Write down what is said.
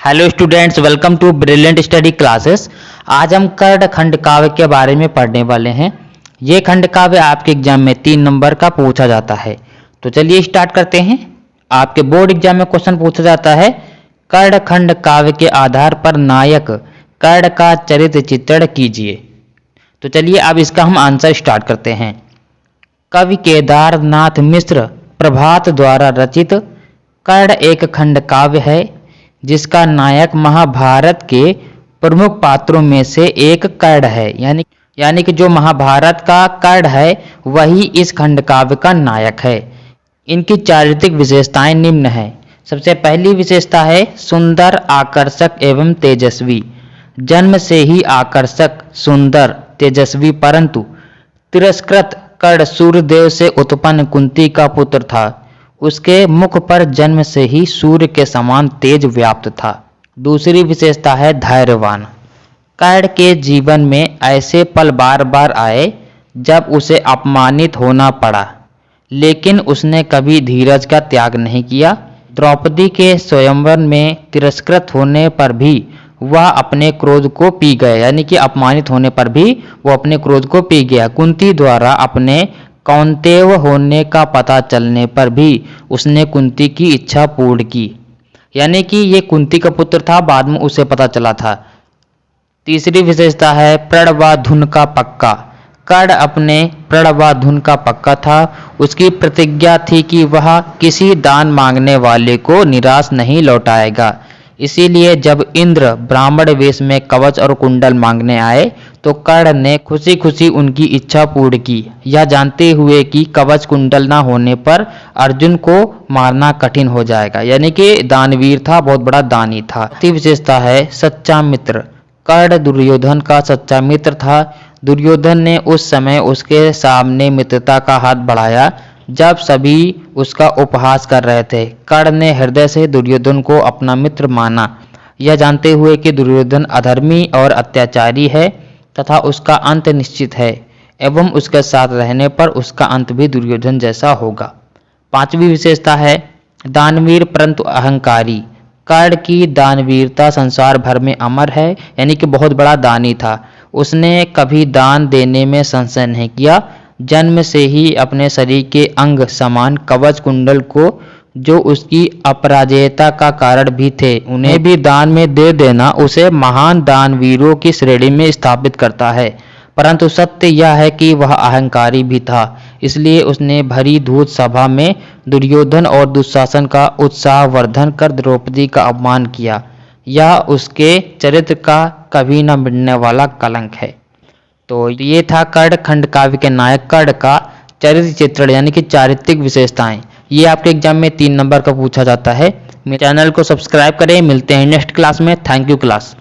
Hello students, welcome to Brilliant Study Classes. आज हम कर्ण खंड काव्य के बारे में पढ़ने वाले हैं। ये खंड काव्य आपके एग्जाम में 3 नंबर का पूछा जाता है। तो चलिए स्टार्ट करते हैं। आपके बोर्ड एग्जाम में क्वेश्चन पूछा जाता है, कर्ण खंड काव्य के आधार पर नायक कर्ण का चरित्र चित्रण कीजिए। तो चलिए अब इसका हम आंसर स्टार्ट करते हैं। कवि केदारनाथ मिश्र प्रभात द्वारा रचित कर्ण एक खंड काव्य है, जिसका नायक महाभारत के प्रमुख पात्रों में से एक कर्ण है। यानी कि जो महाभारत का कर्ण है वही इस खंड काव्य का नायक है। इनकी चारित्रिक विशेषताएं निम्न है। सबसे पहली विशेषता है सुंदर, आकर्षक एवं तेजस्वी। जन्म से ही आकर्षक, सुंदर, तेजस्वी परंतु तिरस्कृत कर्ण सूर्यदेव से उत्पन्न कुंती का पुत्र था। उसके मुख पर जन्म से ही सूर्य के समान तेज व्याप्त था। दूसरी विशेषता है धैर्यवान। कर्ण के जीवन में ऐसे पल बार बार आए जब उसे अपमानित होना पड़ा, लेकिन उसने कभी धीरज का त्याग नहीं किया। द्रौपदी के स्वयंवर में तिरस्कृत होने पर भी वह अपने क्रोध को पी गया, यानी कि अपमानित होने पर भी वो अपने क्रोध को पी गया। कुंती द्वारा अपने कौंतेय होने का पता चलने पर भी उसने कुंती की इच्छा पूर्ण की, यानी कि ये कुंती का पुत्र था, बाद में उसे पता चला था। तीसरी विशेषता है प्रण व धुन का पक्का। कर्ण अपने प्रण व धुन का पक्का था। उसकी प्रतिज्ञा थी कि वह किसी दान मांगने वाले को निराश नहीं लौटाएगा। इसीलिए जब इंद्र ब्राह्मण वेश में कवच और कुंडल मांगने आए तो कर्ण ने खुशी खुशी उनकी इच्छा पूर्ण की, यह जानते हुए कि कवच कुंडल न होने पर अर्जुन को मारना कठिन हो जाएगा। यानी कि दानवीर था, बहुत बड़ा दानी था। तीसरी विशेषता है सच्चा मित्र। कर्ण दुर्योधन का सच्चा मित्र था। दुर्योधन ने उस समय उसके सामने मित्रता का हाथ बढ़ाया जब सभी उसका उपहास कर रहे थे। कर्ण ने हृदय से दुर्योधन को अपना मित्र माना, यह जानते हुए कि दुर्योधन अधर्मी और अत्याचारी है तथा उसका अंत निश्चित है एवं उसके साथ रहने पर उसका अंत भी दुर्योधन जैसा होगा। पांचवी विशेषता है दानवीर परंतु अहंकारी। कर्ण की दानवीरता संसार भर में अमर है, यानी कि बहुत बड़ा दानी था। उसने कभी दान देने में संशय नहीं किया। जन्म से ही अपने शरीर के अंग समान कवच कुंडल को, जो उसकी अपराजेयता का कारण भी थे, उन्हें भी दान में दे देना उसे महान दानवीरों की श्रेणी में स्थापित करता है। परंतु सत्य यह है कि वह अहंकारी भी था। इसलिए उसने भरी धूत सभा में दुर्योधन और दुशासन का उत्साहवर्धन कर द्रौपदी का अपमान किया। यह उसके चरित्र का कभी न मिटने वाला कलंक है। तो ये था कर्ण खंड काव्य के नायक कर्ण का चरित्र चित्रण, यानी कि चारित्रिक विशेषताएं। ये आपके एग्जाम में 3 नंबर का पूछा जाता है। मेरे चैनल को सब्सक्राइब करें। मिलते हैं नेक्स्ट क्लास में। Thank you class.